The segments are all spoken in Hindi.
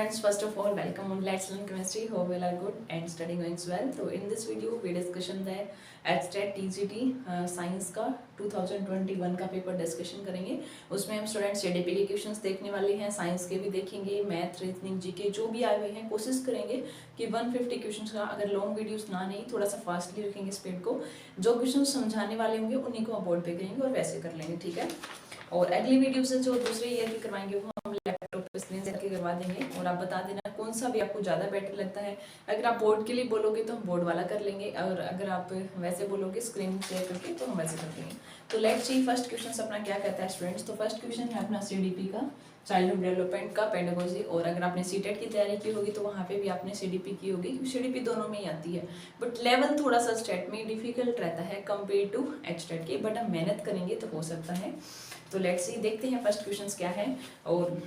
students, first of all, welcome on Let's Learn Chemistry. Hope you all are good and studying going well. So in this video, we discussion the HTET TGT science का 2021 का पेपर डिस्कशन करेंगे। उसमें हम स्टूडेंट्स जेडीपी के क्वेश्चंस देखने वाले हैं, साइंस के भी देखेंगे, मैथ, रीजनिंग, जीके जो भी आए हुए हैं कोशिश करेंगे कि 150 क्वेश्चंस का, अगर लॉन्ग वीडियोस ना नहीं थोड़ा सा फास्टली रखेंगे स्पीड को, जो क्वेश्चन समझाने वाले होंगे उन्हीं को बोर्ड पे करेंगे और वैसे कर लेंगे, ठीक है। और अगली वीडियो से जो दूसरे ईयर की करवाएंगे वो हम लैपटॉप पे स्क्रीन से करके करवा देंगे। और आप बता देना कौन सा भी आपको ज़्यादा बेटर लगता है। अगर आप बोर्ड के लिए बोलोगे तो हम बोर्ड वाला कर लेंगे, और अगर आप वैसे बोलोगे स्क्रीन शेयर करके तो हम वैसे कर देंगे। तो लेट्स सी फर्स्ट क्वेश्चन अपना क्या कहता है स्टूडेंट्स। तो फर्स्ट क्वेश्चन है अपना सीडीपी का, चाइल्डहुड डेवलपमेंट का पेडागोजी। और अगर आपने सीटेट की तैयारी की होगी तो वहाँ पे भी आपने सीडीपी की होगी, क्योंकि सीडीपी दोनों में ही आती है, बट लेवल थोड़ा सा स्टेट में डिफिकल्ट रहता है कंपेयर टू एचटेट के, बट हम मेहनत करेंगे तो हो सकता है। तो लेट्स सी देखते हैं फर्स्ट क्वेश्चन क्या है। और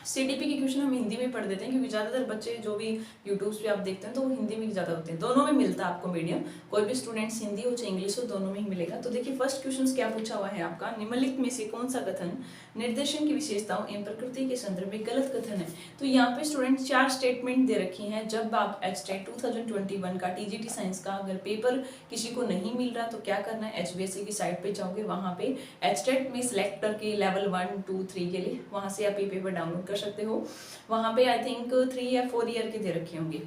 सीडीपी के क्वेश्चन हम हिंदी में पढ़ देते हैं, क्योंकि ज़्यादातर बच्चे जो भी यूट्यूब पे आप देखते हैं तो वो हिंदी में ज़्यादा होते हैं। दोनों में मिलता है आपको मीडियम, कोई भी स्टूडेंट्स हिंदी हो चाहे इंग्लिश हो, दोनों में ही मिलेगा। तो देखिए फर्स्ट क्वेश्चन क्या पूछा हुआ है आपका, निम्नलिखित में से कौन सा कथन निर्देशन की विशेषताओं एवं प्रकृति के संदर्भ में गलत कथन है। तो यहाँ पे स्टूडेंट 4 स्टेटमेंट दे रखी हैं। जब आप एचटेट 2021 का टीजीटी साइंस का अगर पेपर किसी को नहीं मिल रहा तो क्या करना है, एचबीएससी की साइट पे जाओगे, वहाँ पे एचटेट में सिलेक्ट करके लेवल 1, 2, 3 के लिए वहाँ से आप ये पेपर डाउनलोड कर सकते हो। वहाँ पे आई थिंक 3 या 4 ईयर के दे रखे होंगे,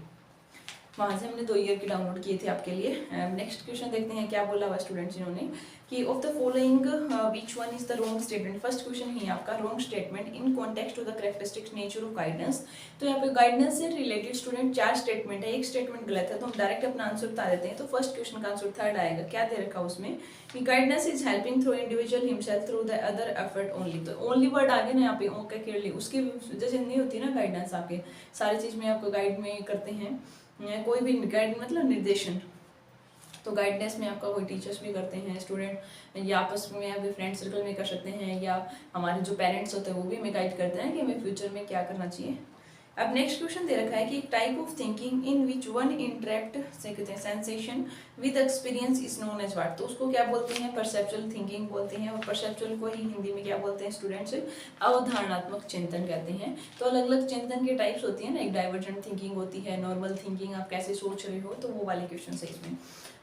वहाँ से हमने 2 ईयर की डाउनलोड किए थे आपके लिए। नेक्स्ट क्वेश्चन देखते हैं क्या बोला हुआ स्टूडेंट्स इन्होंने कि of the following which one is the wrong statement. First question है आपका wrong statement in context to the characteristics nature of guidance. तो यहाँ पे गाइडेंस से रिलेटेड स्टूडेंट 4 स्टेटमेंट है, एक स्टेटमेंट गलत है, तो हम डायरेक्ट अपना आंसर बता देते हैं। तो फर्स्ट क्वेश्चन का आंसर थर्ड आएगा। क्या दे रखा उसमें कि guidance is helping through individual himself through the other effort only. तो ओनली वर्ड आ गया ना यहाँ पे, ओके क्लियरली उसकी जैसे नहीं होती ना गाइडेंस, आपके सारी चीज में आपको गाइड में करते हैं, कोई भी गाइड मतलब निर्देशन, तो गाइडेंस में आपका कोई टीचर्स भी करते हैं, स्टूडेंट या आपस में या फ्रेंड सर्कल में कर सकते हैं, या हमारे जो पेरेंट्स होते हैं वो भी हमें गाइड करते हैं कि हमें फ्यूचर में क्या करना चाहिए। अब नेक्स्ट क्वेश्चन दे रखा है कि type of thinking in which one interact से कहते हैं sensation with experience is known as what. तो उसको क्या बोलते हैं, परसेप्चुअल थिंकिंग बोलते हैं। और परसेप्चुअल को ही हिंदी में क्या बोलते हैं स्टूडेंट्स, अवधारणात्मक चिंतन कहते हैं। तो अलग अलग चिंतन के टाइप्स होती है ना, एक डाइवर्जेंट थिंकिंग होती है, नॉर्मल थिंकिंग आप कैसे सोच रहे हो, तो वो वाले क्वेश्चन है इसमें।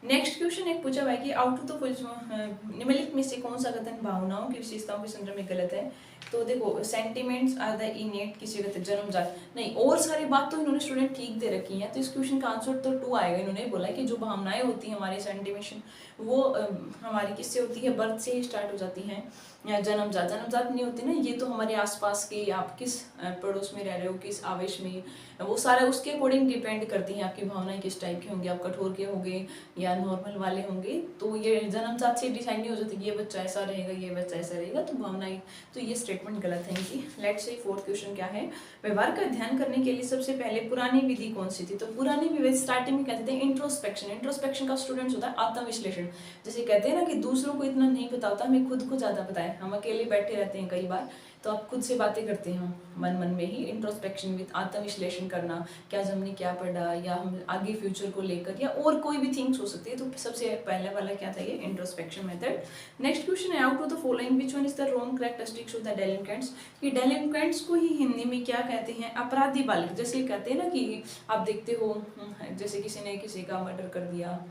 नेक्स्ट क्वेश्चन एक पूछा हुआ है कि आउट ऑफ द निम्नलिखित में से कौन सा कथन भावनाओं की विशेषताओं के संदर्भ में गलत है। तो देखो सेंटिमेंट्स आर द इनेट, किसी कहते हैं जन्मजात, नहीं और सारी बात तो इन्होंने स्टूडेंट ठीक दे रखी है। तो इस क्वेश्चन का आंसर तो 2 आएगा। इन्होंने बोला कि जो भावनाएं होती हैं हमारे सेंटिमेशन, वो हमारी किससे होती है, बर्थ से ही स्टार्ट हो जाती हैं, या जन्मजात नहीं होती ना, ये तो हमारे आसपास के, आप किस पड़ोस में रह रहे हो, किस आवेश में, वो सारा उसके अकॉर्डिंग डिपेंड करती हैं आपकी भावनाएं किस टाइप की होंगी, आप कठोर के होंगे या नॉर्मल वाले होंगे। तो ये जन्मजात से डिसाइड नहीं हो जाती कि ये बच्चा ऐसा रहेगा, ये बच्चा ऐसा रहेगा, तो भावनाएं, तो ये स्टेटमेंट गलत है इनकी। लेट्स सी फोर्थ क्वेश्चन क्या है, व्यवहार का अध्ययन करने के लिए सबसे पहले पुरानी विधि कौन सी थी। तो पुरानी विधि स्टार्टिंग में कहते थे इंट्रोस्पेक्शन। इंट्रोस्पेक्शन का स्टूडेंट्स होता है आत्मविश्लेषण। जैसे कहते हैं ना कि दूसरों को इतना नहीं पता होता, हमें खुद को ज्यादा पता है। हम अकेले बैठे रहते हैं कई बार, तो आप खुद से बातें करते हैं मन मन में ही। इंट्रोस्पेक्शन विद आत्मविश्लेषण करना, क्या हमने क्या पढ़ा, या हम आगे फ्यूचर को लेकर, या और कोई भी थिंग्स हो सकती है। तो सबसे पहले वाला क्या था, ये इंट्रोस्पेक्शन मेथड। नेक्स्ट क्वेश्चन है out of the following which one is the wrong characteristics of the delinquents. कि डेलिंक्वेंट्स को ही हिंदी में क्या कहते हैं, अपराधी बालक। जैसे कहते हैं ना कि आप देखते हो जैसे किसी ने किसी का मर्डर कर दिया,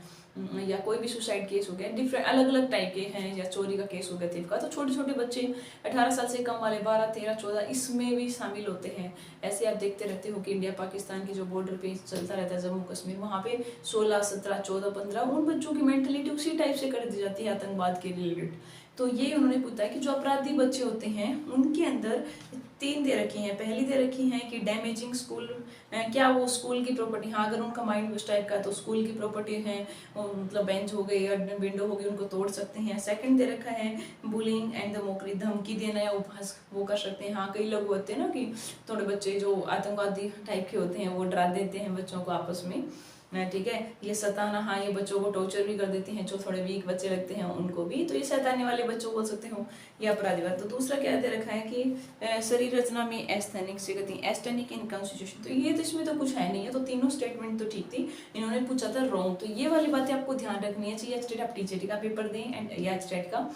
या कोई भी सुसाइड केस हो गया, डिफरेंट अलग अलग टाइप के हैं, या चोरी का केस हो गया थिफ का, तो छोटे छोटे बच्चे 18 साल से कम वाले 12, 13, 14 इसमें भी शामिल होते हैं। ऐसे आप देखते रहते हो कि इंडिया पाकिस्तान की जो बॉर्डर पे चलता रहता है, जम्मू कश्मीर, वहाँ पे 16, 17, 14, 15 उन बच्चों की मेंटलिटी उसी टाइप से कर दी जाती है आतंकवाद के रिलेटेड। तो ये उन्होंने पूछा है कि जो अपराधी बच्चे होते हैं उनके अंदर 3 दे रखी हैं। पहली दे रखी हैं कि डैमेजिंग स्कूल, क्या वो स्कूल की प्रॉपर्टी, हाँ अगर उनका माइंड उस टाइप का तो स्कूल की प्रॉपर्टी है, मतलब बेंच हो गई या विंडो हो गई, उनको तोड़ सकते हैं। सेकंड दे रखा है बुलिंग एंड द मोकरी, धमकी देना या उपहास वो कर सकते हैं। हाँ कई लोग होते हैं ना कि थोड़े बच्चे जो आतंकवादी टाइप के होते हैं वो डरा देते हैं बच्चों को आपस में, ठीक है। ये सताना, हाँ ये बच्चों को टॉर्चर भी कर देते हैं, जो थोड़े वीक बच्चे लगते हैं उनको भी, तो ये सताने वाले बच्चों बोल सकते हो, ये अपराधीवाद। तो दूसरा क्या दे रखा है कि शरीर रचना में एस्थेनिक से कहती है एस्थेनिक इन कॉन्स्टिट्यूशन। तो ये तो इसमें तो कुछ है नहीं है, तो तीनों स्टेटमेंट तो ठीक थी। इन्होंने पूछा था रॉन्ग, तो ये वाली बातें आपको ध्यान रखनी है चाहिए। एचटेट आप टीजीटी का पेपर दें एंड या एचटेट का,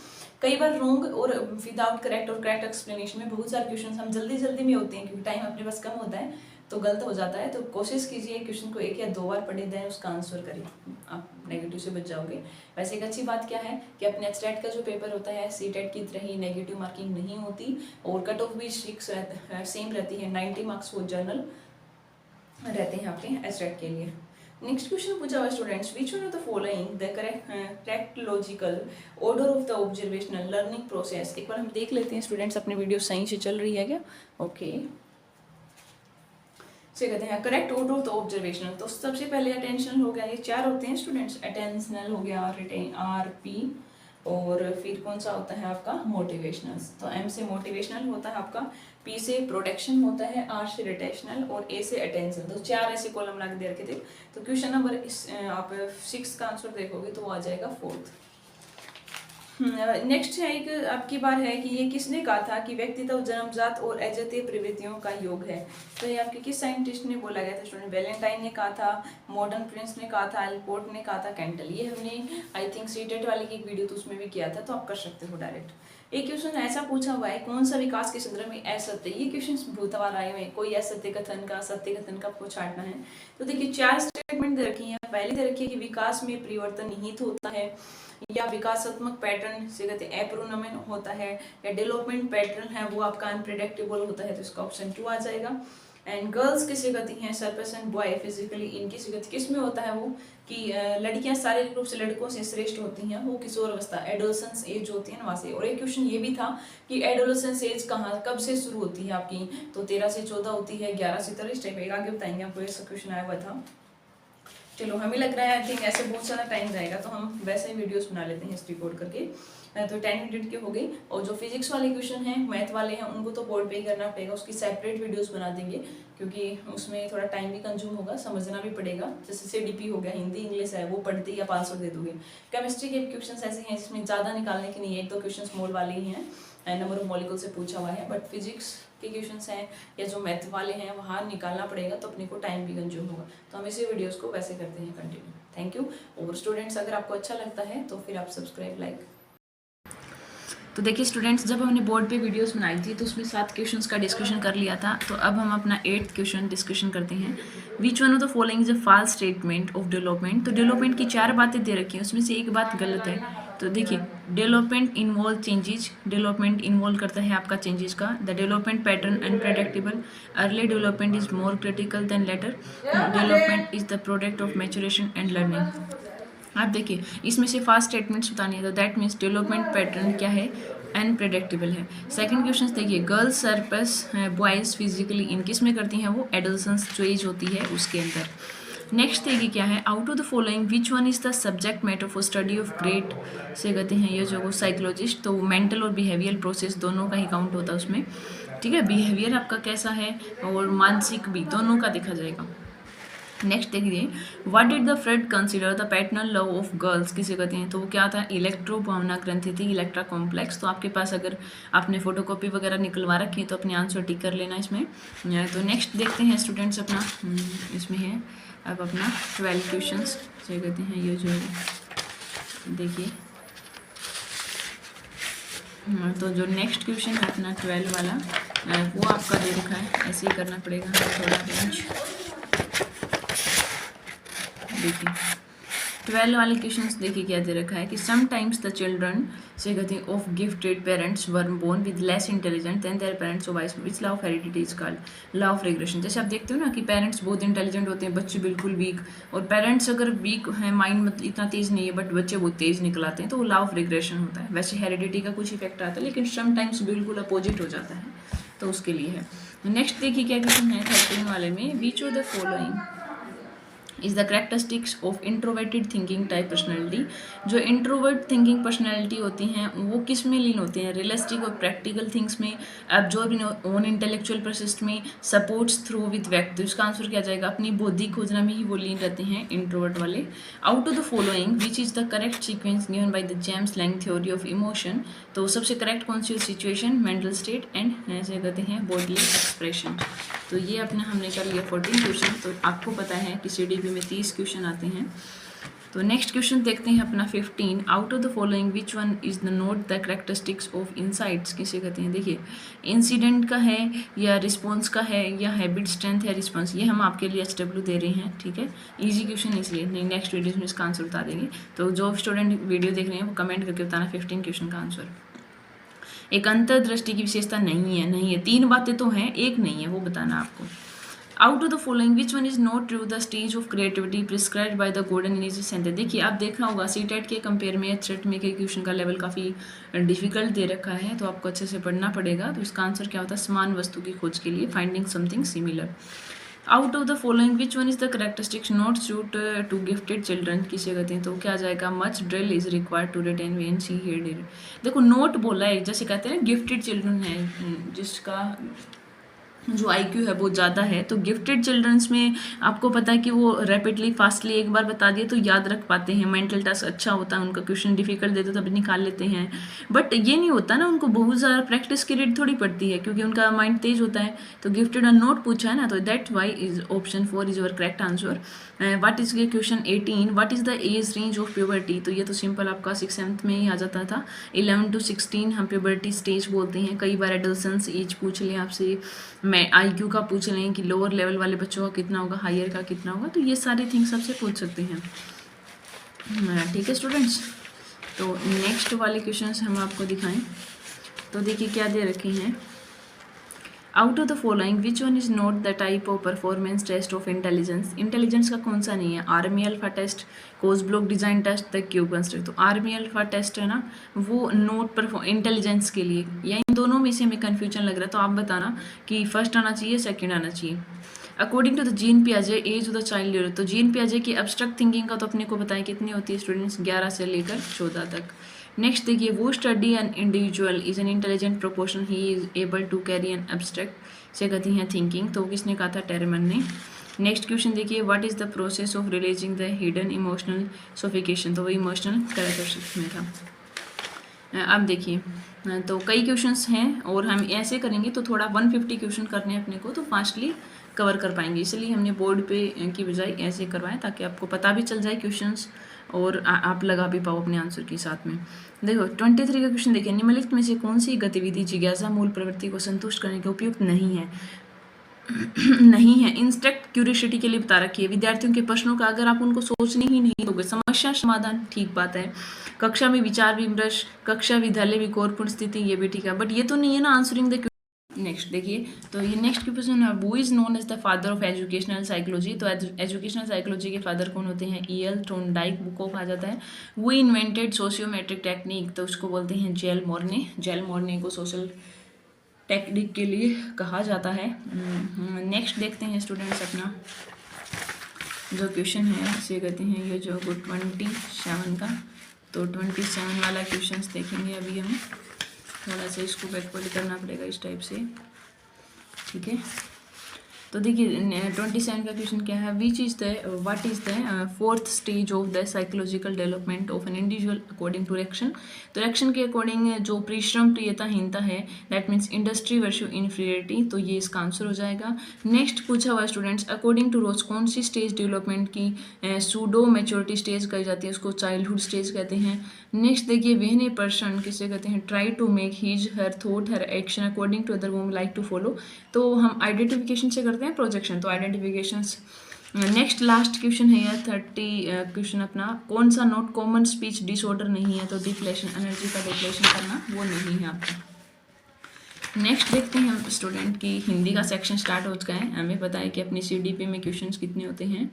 कई बार रॉन्ग और विदाउट करेक्ट और करेक्ट एक्सप्लेनेशन में बहुत सारे क्वेश्चन हम जल्दी में होते हैं, क्योंकि टाइम अपने पास कम होता है, तो गलत हो जाता है। तो कोशिश कीजिए क्वेश्चन को 1 या 2 बार पढ़े, दें उसका आंसर करिए, आप नेगेटिव से बच जाओगे। वैसे एक अच्छी बात क्या है कि अपने एचटेट का जो पेपर होता है सीटेट की तरह ही नेगेटिव मार्किंग नहीं होती, और कट ऑफ भी सेम रहती है, 90 मार्क्स वो जर्नल रहते हैं आपके एचटेट के लिए। नेक्स्ट क्वेश्चन पूछा हुआ students, which one of the following the correct logical order of the observational learning process. एक बार हम देख लेते हैं स्टूडेंट्स, अपनी वीडियो सही से चल रही है क्या? ओके, से कहते हैं correct order of the observational. तो सबसे पहले अटेंशनल हो गया, ये 4 होते हैं स्टूडेंट्स, अटेंशनल हो गया, RP, और फिर कौन सा होता है आपका मोटिवेशनल। तो M से मोटिवेशनल होता है आपका, P से प्रोटेक्शन होता है, R से रिटेशनल और A से अटेंशन। तो 4 ऐसे कॉलम लगा दे रखे थे। तो क्वेश्चन नंबर आप 6 का आंसर देखोगे तो वो आ जाएगा 4th। नेक्स्ट है एक आपकी बार है कि ये किसने कहा था कि व्यक्तित्व जन्मजात और अजैतिय प्रवृत्तियों का योग है। तो ये आपके किस साइंटिस्ट ने बोला गया था स्टूडेंट? वैलेंटाइन ने कहा था, मॉडर्न प्रिंस ने कहा था, एल्पोर्ट ने कहा था, कैंटल। ये हमने आई थिंक सीटेट वाले की एक वीडियो तो उसमें भी किया था, तो आप कर सकते हो डायरेक्ट। एक क्वेश्चन ऐसा पूछा हुआ है, कौन सा विकास के संदर्भ में असत्य। ये क्वेश्चन बहुत बार आए हुए हैं, कोई असत्य कथन का सत्य कथन का आपको छांटना है। तो देखिए 4 स्टेटमेंट दे रखी है। पहले दे रखी है कि विकास में परिवर्तन निहित होता है, या विकासात्मक पैटर्न से कहते हैं एप्रोनोमेन होता है, या डेवलपमेंट पैटर्न है वो आपका अनप्रेडिक्टेबल होता है। तो इसका ऑप्शन 2 आ जाएगा। एंड गर्ल्स किसे कहती हैं? सरपस एंड बॉय फिजिकली इनकी गति किस में होता है वो कि लड़कियां शारीरिक रूप से लड़कों से श्रेष्ठ होती हैं, वो किशोर अवस्था एडोलसेंस एज होती है ना वहाँ से। और एक क्वेश्चन ये भी था कि एडोलसेंस एज कहाँ कब से शुरू होती है आपकी? तो 13 से 14 होती है, 11 से 13 टाइप एक आगे बताएंगे आपको, ऐसा क्वेश्चन आया हुआ था। चलो हमें लग रहा है आई थिंक ऐसे बहुत सारा टाइम जाएगा, तो हम वैसे ही वीडियोस बना लेते हैं हिस्ट्री कोड करके। तो 10 मिनट के हो गई। और जो फिजिक्स वाले क्वेश्चन हैं, मैथ वाले हैं, उनको तो बोर्ड पे ही करना पड़ेगा, उसकी सेपरेट वीडियोस बना देंगे, क्योंकि उसमें थोड़ा टाइम भी कंज्यूम होगा, समझना भी पड़ेगा। जैसे CDP हो गया, हिंदी इंग्लिश है, वो पढ़ते ही आप आंसर दे दोगे। केमिस्ट्री के क्वेश्चन ऐसे हैं जिसमें ज़्यादा निकालने के नहीं है, 1-2 क्वेश्चन स्मॉल वाले ही हैं, नंबर ऑफ मॉलिक्यूल से पूछा हुआ है। बट फिजिक्स के क्वेश्चंस हैं या जो मैथ वाले हैं वहाँ निकालना पड़ेगा, तो अपने को टाइम भी कंज्यूम होगा। तो हम इसी वीडियोस को वैसे करते हैं कंटिन्यू। Thank you. और स्टूडेंट्स अगर आपको अच्छा लगता है तो फिर आप सब्सक्राइब लाइक। तो देखिए स्टूडेंट्स, जब हमने बोर्ड पे वीडियोस बनाई थी तो उसमें 7 क्वेश्चंस का डिस्कशन कर लिया था। तो अब हम अपना 8th क्वेश्चन डिस्कशन करते हैं। Which one of the following is a false statement of development. तो डेवलपमेंट की 4 बातें दे रखी हैं, उसमें से एक बात गलत है। तो देखिए, development involve changes, development involve करता है आपका चेंजेस का। The development pattern unpredictable, early development is more critical than later, development is the product of maturation and learning. आप देखिए इसमें से फास्ट स्टेटमेंट्स बतानी है, तो दैट मीन्स डेवलपमेंट पैटर्न क्या है? अनप्रेडिक्टेबल है। सेकंड क्वेश्चन देखिए, girls surplus boys physically in किस में करती हैं? वो एडोलसेंस जो एज होती है उसके अंदर। नेक्स्ट देखिए क्या है, out of the following which one is the subject matter for study of great से कहते हैं ये जो साइकोलॉजिस्ट। तो मेंटल और बिहेवियर प्रोसेस दोनों का ही काउंट होता है उसमें, ठीक है। बिहेवियर आपका कैसा है और मानसिक भी, दोनों का देखा जाएगा। नेक्स्ट देखिए, what did the Freud consider the paternal love of girls किसे कहते हैं? तो वो क्या था? इलेक्ट्रो भावना ग्रंथि थी, इलेक्ट्रा कॉम्प्लेक्स। तो आपके पास अगर आपने फोटोकॉपी वगैरह निकलवा रखी है तो अपने आंसर टिक कर लेना इसमें। तो नेक्स्ट देखते हैं स्टूडेंट्स अपना, इसमें है अब अपना 12 क्वेश्चन से कहते हैं ये जो देखिए। तो जो नेक्स्ट क्वेश्चन है अपना 12 वाला वो आपका दे रखा है, ऐसे ही करना पड़ेगा थोड़ा रेंज। देखिए 12 वाले क्वेश्चंस देखिए क्या दे रखा है कि समटाइम्स द चिल्ड्रन से कहते हैं of gifted parents were born with less intelligent than their parents, vice which law of heredity is called law of regression. जैसे आप देखते हो ना कि पेरेंट्स बहुत इंटेलिजेंट होते हैं, बच्चे बिल्कुल वीक, और पेरेंट्स अगर वीक है, माइंड मतलब इतना तेज नहीं है बट बच्चे बहुत तेज निकलाते हैं, तो वो लॉ ऑफ रिग्रेशन होता है। वैसे हेरिडिटी का कुछ इफेक्ट आता है, लेकिन समटाइम्स बिल्कुल अपोजिट हो जाता है, तो उसके लिए है। नेक्स्ट देखिए क्या क्वेश्चन है 13 वाले में, which of the following is the characteristics of introverted thinking type personality. जो इंट्रोवर्ट थिंकिंग पर्सनैलिटी होती हैं वो किस में लीन होते हैं? रियलिस्टिक और प्रैक्टिकल थिंग्स में, एब्जॉर्ब ओन इंटेलेक्चुअल प्रोसेस में, सपोर्ट्स थ्रू विद व्यक्त। तो इसका आंसर क्या जाएगा? अपनी बौद्धिक खोजना में ही वो लीन रहते हैं इंट्रोवर्ट वाले। Out of the following which is the correct sequence given by the James Lang theory of emotion. तो सबसे करेक्ट कौन सी? सिचुएशन, मेंटल स्टेट एंड ऐसे कहते हैं बॉडीली एक्सप्रेशन। तो ये अपना हमने कर लिया 14 क्वेश्चन। तो आपको पता है कि CDP में 30 क्वेश्चन आते हैं, तो नेक्स्ट क्वेश्चन देखते हैं अपना 15। Out of the following which one is the note the characteristics of insights किसे कहते हैं। देखिए इंसिडेंट का है या रिस्पॉन्स का है या हैबिट स्ट्रेंथ है रिस्पॉन्स, ये हम आपके लिए HW दे रहे हैं, ठीक है। इजी क्वेश्चन इसलिए नहीं, नेक्स्ट वीडियो में इसका आंसर बता देंगे। तो जो स्टूडेंट वीडियो देख रहे हैं वो कमेंट करके बताना 15 क्वेश्चन का आंसर। एक अंतर्दृष्टि की विशेषता नहीं है, 3 बातें तो हैं, एक नहीं है, वो बताना आपको। Out of the following which one is not true the stage of creativity prescribed by the golden energy centre. देखिए आप देखा होगा सीटेट के कंपेयर में HET में के क्वेश्चन का लेवल काफ़ी डिफिकल्ट दे रखा है, तो आपको अच्छे से पढ़ना पड़ेगा। तो इसका आंसर क्या होता है, समान वस्तु की खोज के लिए, finding something similar. Out of the following which one is the characteristics not suit to gifted children किसे कहते हैं। तो क्या आ जाएगा, much drill is required to retain when see here. देखो नोट बोला है, जैसे कहते हैं ना गिफ्टेड चिल्ड्रन है जिसका जो IQ है वो ज़्यादा है, तो गिफ्टेड चिल्ड्रंस में आपको पता है कि वो रैपिडली फास्टली एक बार बता दिए तो याद रख पाते हैं, मेंटल टास्क अच्छा होता है उनका, क्वेश्चन डिफिकल्ट देते तो तब निकाल लेते हैं। बट ये नहीं होता ना, उनको बहुत ज़्यादा प्रैक्टिस की नीड थोड़ी पड़ती है क्योंकि उनका माइंड तेज होता है। तो गिफ्टेड और नोट पूछा है ना, तो that why is option 4 is your correct answer. What is ये question 18, what is the age range of puberty. तो ये तो सिंपल आपका 6th में ही आ जाता था। 11 to 16 हम प्यूबर्टी स्टेज बोलते हैं। कई बार एडोलसेंस एज पूछ लें आपसे, मैं IQ का पूछ लें कि लोअर लेवल वाले बच्चों का कितना होगा, हायर का कितना होगा, तो ये सारे थिंग्स सबसे पूछ सकते हैं, ठीक है स्टूडेंट्स। तो नेक्स्ट वाले क्वेश्चंस हम आपको दिखाएं। तो देखिए क्या दे रखे हैं, out of the following which one is not the type of performance test of intelligence. Intelligence का कौन सा नहीं है, army alpha test, Kohs block design test, the cube construct. तो आर्मी अल्फा टेस्ट है ना, वो नोट इंटेलिजेंस के लिए, या इन दोनों में से हमें कन्फ्यूजन लग रहा है, तो आप बताना कि फर्स्ट आना चाहिए सेकेंड आना चाहिए। अकॉर्डिंग टू द जीन पियाजे एज ऑफ द चाइल्ड, तो जीन पियाजे की एब्स्ट्रैक्ट थिंकिंग का तो अपने को बताएं कितनी होती है स्टूडेंट्स, 11 से लेकर 14 तक। नेक्स्ट देखिए, वो study an individual is an intelligent proportion he is able to carry an abstract से कहती हैं थिंकिंग, तो किसने कहा था, टेरमन ने। नेक्स्ट क्वेश्चन देखिए, what is the process of releasing the hidden emotional suffocation, तो वो इमोशनल कैरेक्टरिस्टिक्स में था। अब देखिए तो कई क्वेश्चंस हैं और हम ऐसे करेंगे तो थोड़ा 150 क्वेश्चन करने हैं अपने को, तो फास्टली कवर कर पाएंगे, इसलिए हमने बोर्ड पे की बजाय ऐसे करवाएं ताकि आपको पता भी चल जाए क्वेश्चंस और आप लगा भी पाओ अपने आंसर के साथ में। देखो 23 का क्वेश्चन देखिए, निम्नलिखित में से कौन सी गतिविधि जिज्ञासा मूल प्रवृत्ति को संतुष्ट करने के उपयुक्त नहीं है। नहीं है, इंस्ट्रक्ट क्यूरियोसिटी के लिए बता रखी है। विद्यार्थियों के प्रश्नों का अगर आप उनको सोचने ही नहीं दोगे, समस्या समाधान ठीक बात है, कक्षा में विचार विमर्श, कक्षा विद्यालय में गौरपूर्ण स्थिति, ये भी ठीक है, बट ये तो नहीं है ना आंसरिंग द। नेक्स्ट देखिए, तो ये नेक्स्ट क्वेश्चन है, who is known as the father of educational psychology. तो एजुकेशनल साइकोलॉजी के फादर कौन होते हैं, E.L. थॉर्नडाइक, बुक कहा जाता है। वो इन्वेंटेड सोशियोमेट्रिक टेक्निक, तो उसको बोलते हैं जेल मोर्ने। जेल मोर्ने को सोशल टेक्निक के लिए कहा जाता है। नेक्स्ट देखते हैं स्टूडेंट्स अपना जो क्वेश्चन है इसे कहते हैं, ये जो 27 का, तो 27 वाला क्वेश्चन देखेंगे अभी हम। थोड़ा सा इसको बैकवर्ड करना पड़ेगा इस टाइप से, ठीक है। तो देखिए 27 का क्वेश्चन क्या है, which is the what is the fourth stage of the psychological development of an individual according to Erikson. तो रेक्शन के अकॉर्डिंग जो परिश्रम प्रियताहीनता है, that means industry versus inferiority, तो ये इसका आंसर हो जाएगा। नेक्स्ट पूछा हुआ स्टूडेंट्स, अकॉर्डिंग टू रोज कौन सी स्टेज डेवलपमेंट की सूडो मैच्योरिटी स्टेज कही जाती है, उसको चाइल्डहुड स्टेज कहते हैं। नेक्स्ट देखिए, वेन ए पर्सन किसे कहते हैं, try to make his her thought her action according to other whom like to follow, तो हम आइडेंटिफिकेशन से करते हैं प्रोजेक्शन, तो आइडेंटिफिकेशंस। नेक्स्ट लास्ट क्वेश्चन है यार 30 क्वेश्चन अपना, कौन सा नोट कॉमन स्पीच डिसऑर्डर नहीं है, तो डिफ्लेशन, एनर्जी का डिफ्लेशन करना वो नहीं है आपका। नेक्स्ट देखते हैं हम स्टूडेंट की हिंदी का सेक्शन स्टार्ट हो चुका है। हमें पता है कि अपनी CDP में क्वेश्चंस कितने होते हैं,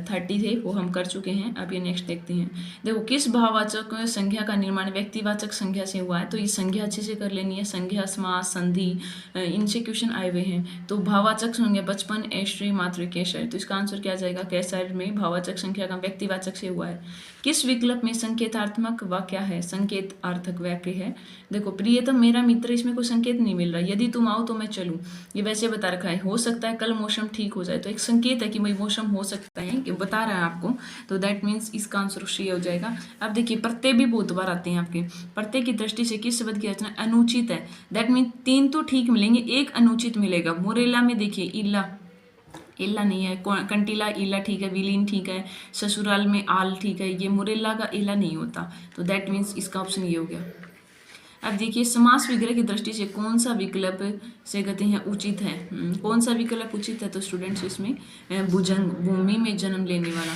30 थे, वो हम कर चुके हैं। अब ये नेक्स्ट देखते हैं। देखो, किस भाववाचक संख्या का निर्माण व्यक्तिवाचक संख्या से हुआ है, तो ये संख्या अच्छे से कर लेनी है, संज्ञा, समास, संधि, इनसे क्वेश्चन आए हुए हैं। तो भाववाचक संख्या बचपन, एस्ट्री, मातृ, कैसर, तो इसका आंसर क्या जाएगा, कैसर में भाववाचक संख्या का व्यक्तिवाचक से हुआ है। किस विकल्प में संकेतात्मक वाक्य है, संकेतार्थक वाक्य है। देखो, प्रियतम मेरा मित्र, इसमें कोई संकेत नहीं मिल रहा, यदि तुम आओ तो मैं चलूँ, ये वैसे बता रखा है, हो सकता है कल मौसम ठीक हो जाए, तो एक संकेत है कि भाई मौसम हो सकता है, कि बता रहा है आपको, तो दैट मीन्स इसका आंसर सी हो जाएगा। अब देखिए, प्रत्यय भी बहुत बार आते हैं आपके, प्रत्यय की दृष्टि से किस शब्द की रचना अनुचित है, दैट मीन्स 3 तो ठीक मिलेंगे, एक अनुचित मिलेगा। मोरेला में देखिए इला, एला नहीं है, कंटीला इला ठीक है, विलीन ठीक है, ससुराल में आल ठीक है, ये मुरेला का एला नहीं होता, तो दैट मीन्स इसका ऑप्शन ये हो गया। अब देखिए समास विग्रह की दृष्टि से कौन सा विकल्प से कहते हैं उचित है। कौन सा विकल्प उचित है, तो स्टूडेंट्स इसमें भुजंग, भूमि में जन्म लेने वाला।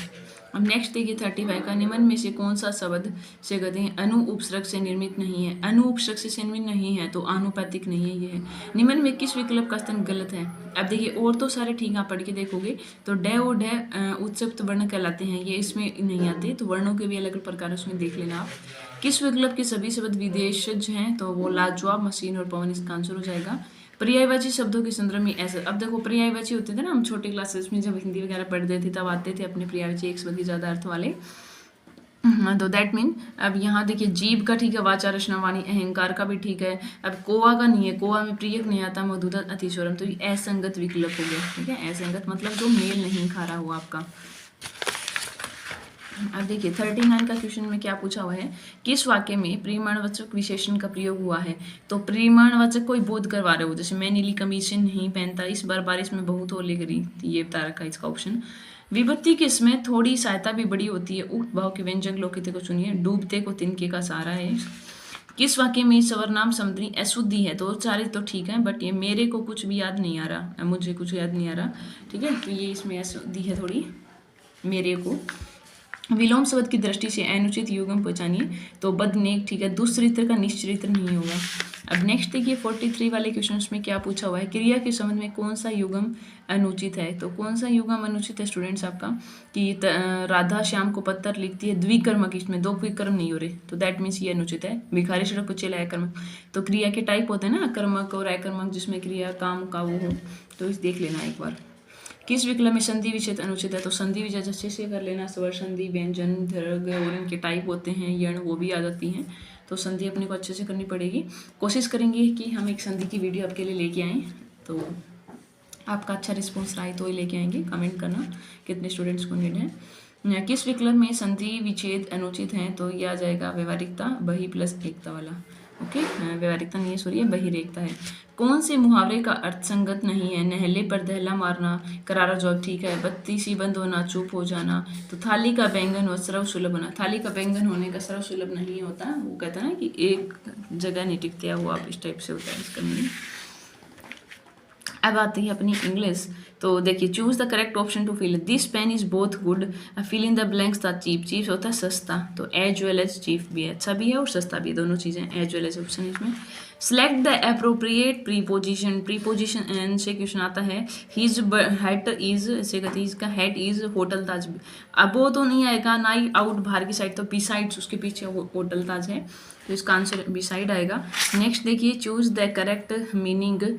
अब नेक्स्ट देखिए 35 का, निम्न में से कौन सा शब्द से कहते हैं अनु उपसर्ग से निर्मित नहीं है। अनु उपसर्ग से निर्मित नहीं है तो आनुपातिक नहीं है, ये है। निम्न में किस विकल्प का स्थान गलत है। अब देखिए और तो सारे ठीक आप पढ़ के देखोगे तो डे और डे उत्सप्त वर्ण कहलाते हैं, ये इसमें नहीं आते, तो वर्णों के भी अलग अलग प्रकार उसमें देख लेना आप। किस विकल्प के सभी शब्द विदेशज हैं, तो वो लाजवाब, मशीन और पवन इसका आंसर हो जाएगा। पर्यायवाची शब्दों के संदर्भ में ऐसे, अब देखो पर्यायवाची होते थे ना, हम छोटी क्लासेस में जब हिंदी वगैरह पढ़ते थे तब आते थे अपने पर्यायवाची एक शब्द के ज़्यादा अर्थ वाले। तो दैट मीन अब यहाँ देखिए जीव का ठीक है, वाचा रचना वाणी, अहंकार का भी ठीक है। अब कोवा का नहीं है, कोवा में प्रियक नहीं आता, मधुदा अतिस्वरम, तो ये असंगत विकल्प हो गया। ठीक है, असंगत मतलब जो मेल नहीं खा रहा हुआ आपका। अब देखिए 39 का क्वेश्चन में क्या पूछा हुआ है, किस वाक्य में परिमाणवाचक विशेषण का प्रयोग हुआ है। तो परिमाणवाचक कोई बोध करवा रहे हो, जैसे मैं नीली कमीज से नहीं पहनता, इस बार बारिश में बहुत ओले गिरी, ये बता रखा है इसका ऑप्शन। विभक्ति के इसमें थोड़ी सहायता भी बड़ी होती है। उक्त भाव के व्यंजक लोकित को चुनिए, डूबते को तिनके का सहारा है। किस वाक्य में सर्वनाम समुद्री अशुद्धि है, तो सारे तो ठीक है, बट ये मेरे को कुछ भी याद नहीं आ रहा, मुझे कुछ याद नहीं आ रहा। ठीक है, तो ये इसमें अशुद्धि है थोड़ी, मेरे को। विलोम शब्द की दृष्टि से अनुचित युग्म पहचानिए, तो बदनेक ठीक है, दुष्चरित्र का निश्चरित्र नहीं होगा। अब नेक्स्ट देखिए 43 वाले क्वेश्चन में क्या पूछा हुआ है, क्रिया के संबंध में कौन सा युग्म अनुचित है। तो कौन सा युग्म अनुचित है स्टूडेंट्स आपका, कि राधा श्याम को पत्र लिखती है, द्विकर्मक, इसमें दो विकर्म नहीं हो रहे, तो दैट मीन्स ये अनुचित है। भिखारी सड़क पर चला अकर्मक, तो क्रिया के टाइप होते हैं ना, अकर्मक और अकर्मक, जिसमें क्रिया काम का वो हो, तो इस देख लेना एक बार। किस विकल्प में संधि विच्छेद अनुचित है, तो संधि विच्छेद अच्छे से कर लेना, स्वर संधि, व्यंजन, दीर्घ और इनके टाइप होते हैं, यण वो भी आ जाती हैं, तो संधि अपने को अच्छे से करनी पड़ेगी। कोशिश करेंगे कि हम एक संधि की वीडियो आपके लिए लेके आएँ, तो आपका अच्छा रिस्पॉन्स रहा तो ही लेके आएंगे। कमेंट करना कितने स्टूडेंट्स को नीड है। किस विकल्प में संधि विच्छेद अनुचित है, तो यह आ जाएगा व्यवहारिकता, बही प्लस एकता वाला। ओके, व्यवहारिकता नहीं है, सॉरी, बहिरेखता है। कौन से मुहावरे का अर्थ संगत नहीं है, नहले पर दहला मारना, करारा जवाब ठीक है, बत्ती सी बंद होना, चुप हो जाना, तो थाली का बैंगन व सर्व सुलभ होना, थाली का बैंगन होने का सर्व सुलभ नहीं होता, वो कहता है ना कि एक जगह नहीं टिकते, वो आप इस टाइप से होता है इसका नहीं। अब आती है अपनी इंग्लिश, तो देखिए choose the correct option to fill, this pen is both good, fill in the blanks था चीप, चीप होता है सस्ता, तो एज वेल एज चीप भी है, अच्छा भी है और सस्ता भी है, दोनों चीज़ें एज वेल एज ऑप्शन इसमें। Select the appropriate preposition, preposition से क्वेश्चन आता है, हिज हेट इज, ऐसे कहते हैं इसका हेट इज होटल ताज, अब वो तो नहीं आएगा, ना ही आउट बाहर की साइड, तो बी साइड उसके पीछे होटल ताज है, तो इसका आंसर बी साइड आएगा। नेक्स्ट देखिए choose the correct meaning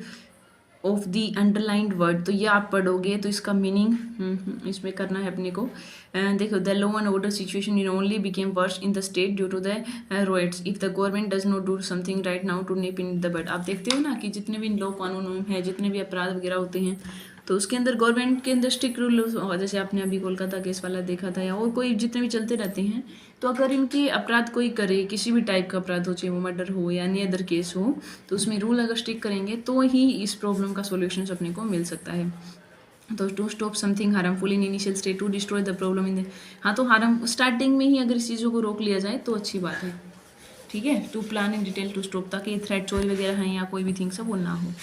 of the underlined word, तो ये आप पढ़ोगे तो इसका मीनिंग इसमें करना है अपने को। देखो the law and order situation in only became worse in the state due to the riots, if the government does not do something right now to nip in the bud. आप देखते हो ना कि जितने भी लॉ कानून हैं, जितने भी अपराध वगैरह होते हैं, तो उसके अंदर गवर्नमेंट के अंदर स्ट्रिक्ट रूल, जैसे आपने अभी कोलकाता केस वाला देखा था, या और कोई जितने भी चलते रहते हैं, तो अगर इनकी अपराध कोई करे, किसी भी टाइप का अपराध हो, चाहे वो मर्डर हो या any अदर केस हो, तो उसमें रूल अगर स्ट्रिक्ट करेंगे तो ही इस प्रॉब्लम का सोल्यूशन अपने को मिल सकता है। तो to stop something harmful in initial state to destroy the problem in the, हाँ तो हार्म स्टार्टिंग में ही अगर इस चीज़ों को रोक लिया जाए तो अच्छी बात है। ठीक है, to plan in detail to stop, ताकि थ्रेट चोरी वगैरह हैं या कोई भी थिंग्स है वो ना हो।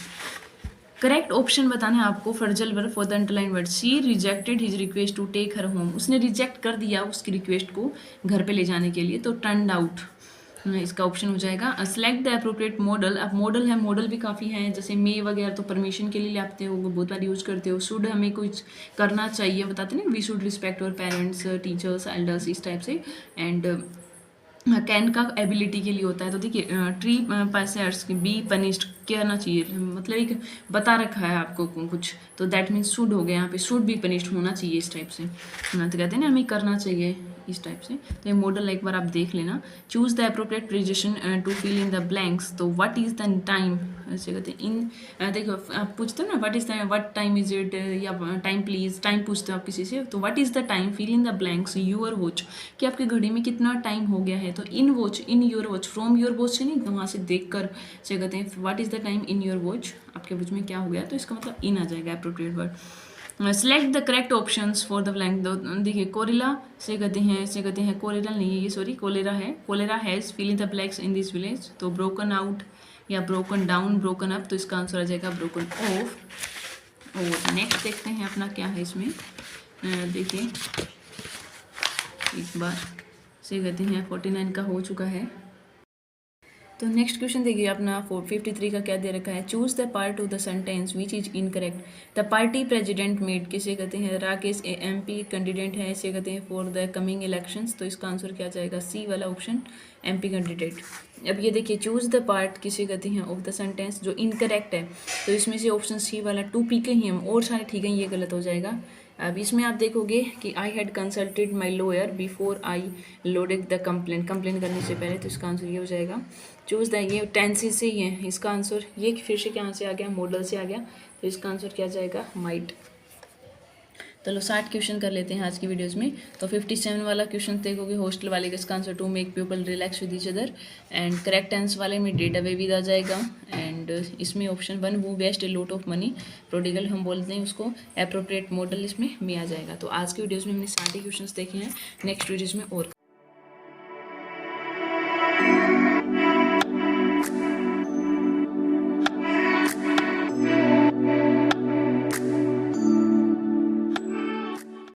करेक्ट ऑप्शन बताना है आपको, phrasal verb for the underline word, she rejected his request to take her home, उसने रिजेक्ट कर दिया उसकी रिक्वेस्ट को घर पे ले जाने के लिए, तो टर्न्ड आउट इसका ऑप्शन हो जाएगा। सेलेक्ट द अप्रोप्रिएट मॉडल, अब मॉडल है, मॉडल भी काफ़ी हैं, जैसे मे वगैरह तो परमिशन के लिए लाते हो, बहुत बार यूज करते हो। शुड हमें कुछ करना चाहिए, बताते ना, we should respect our parents, teachers, elders, इस टाइप से। एंड कैन का एबिलिटी के लिए होता है, तो देखिए ट्री पैसेर्स बी पनिश्ड करना चाहिए, मतलब एक बता रखा है आपको कुछ, तो दैट मीन्स शुड हो गया, यहाँ पे शुड बी पनिश्ड होना चाहिए इस टाइप से, तो कहते हैं ना हमें करना चाहिए इस टाइप से। तो ये मॉडल एक बार आप देख लेना। Choose the appropriate preposition to fill in the blanks, तो व्हाट इज द टाइम, ऐसे कहते हैं इन, देखो आप पूछते हो ना what is the, what time is it, या टाइम प्लीज, टाइम पूछते हो आप किसी से, तो what is the time, fill in the blanks, your watch, कि आपकी घड़ी में कितना टाइम हो गया है, तो in watch, in your watch, from your watch से नहीं, वहाँ से देख कर से कहते हैं what is the time in your watch, आपके वॉच में क्या हो गया, तो इसका मतलब इन आ जाएगा appropriate word. Select the correct options for the blank. देखिए कोरिला से कहते हैं कोलेरा नहीं है ये, सॉरी कोलेरा है। Cholera has fill in the blanks in this village. तो ब्रोकन आउट या ब्रोकन डाउन, ब्रोकन अप, तो इसका आंसर आ जाएगा ब्रोकन ऑफ। और नेक्स्ट देखते हैं अपना क्या है इसमें। देखिए एक बार से कहते हैं 49 का हो चुका है। तो नेक्स्ट क्वेश्चन देखिए अपना 453 का क्या दे रखा है। Choose the part of the sentence which is incorrect. The party president made, किसे कहते हैं राकेश MP कैंडिडेट है, इसे कहते हैं फॉर द कमिंग इलेक्शंस। तो इसका आंसर क्या जाएगा सी वाला ऑप्शन MP कैंडिडेट। अब ये देखिए चूज द पार्ट किसे कहते हैं ऑफ द सेंटेंस जो इनकरेक्ट है, तो इसमें से ऑप्शन सी वाला 2P के ही हम और सारे ठीक है, ये गलत हो जाएगा। अब इसमें आप देखोगे कि I had consulted my lawyer before I loaded the complaint, complaint करने से पहले, तो इसका आंसर ये हो जाएगा चूज द। ये टेंसेस से ही है, इसका आंसर ये फिर से कहाँ से आ गया, मॉडल से आ गया, तो इसका आंसर क्या जाएगा माइट। चलो 60 क्वेश्चन कर लेते हैं आज की वीडियोस में। तो 57 वाला क्वेश्चन देखोगे हॉस्टल वाले का, इसका answer to make people relax with each other. And correct answer वाले में डेटा बेबी आ जाएगा। एंड इसमें ऑप्शन 1 वो waste a lot of money, prodigal हम बोलते हैं उसको, एप्रोप्रिएट मॉडल इसमें आ जाएगा। तो आज की वीडियोज़ में हमने 60 क्वेश्चन देखे हैं, नेक्स्ट वीडियोज़ में और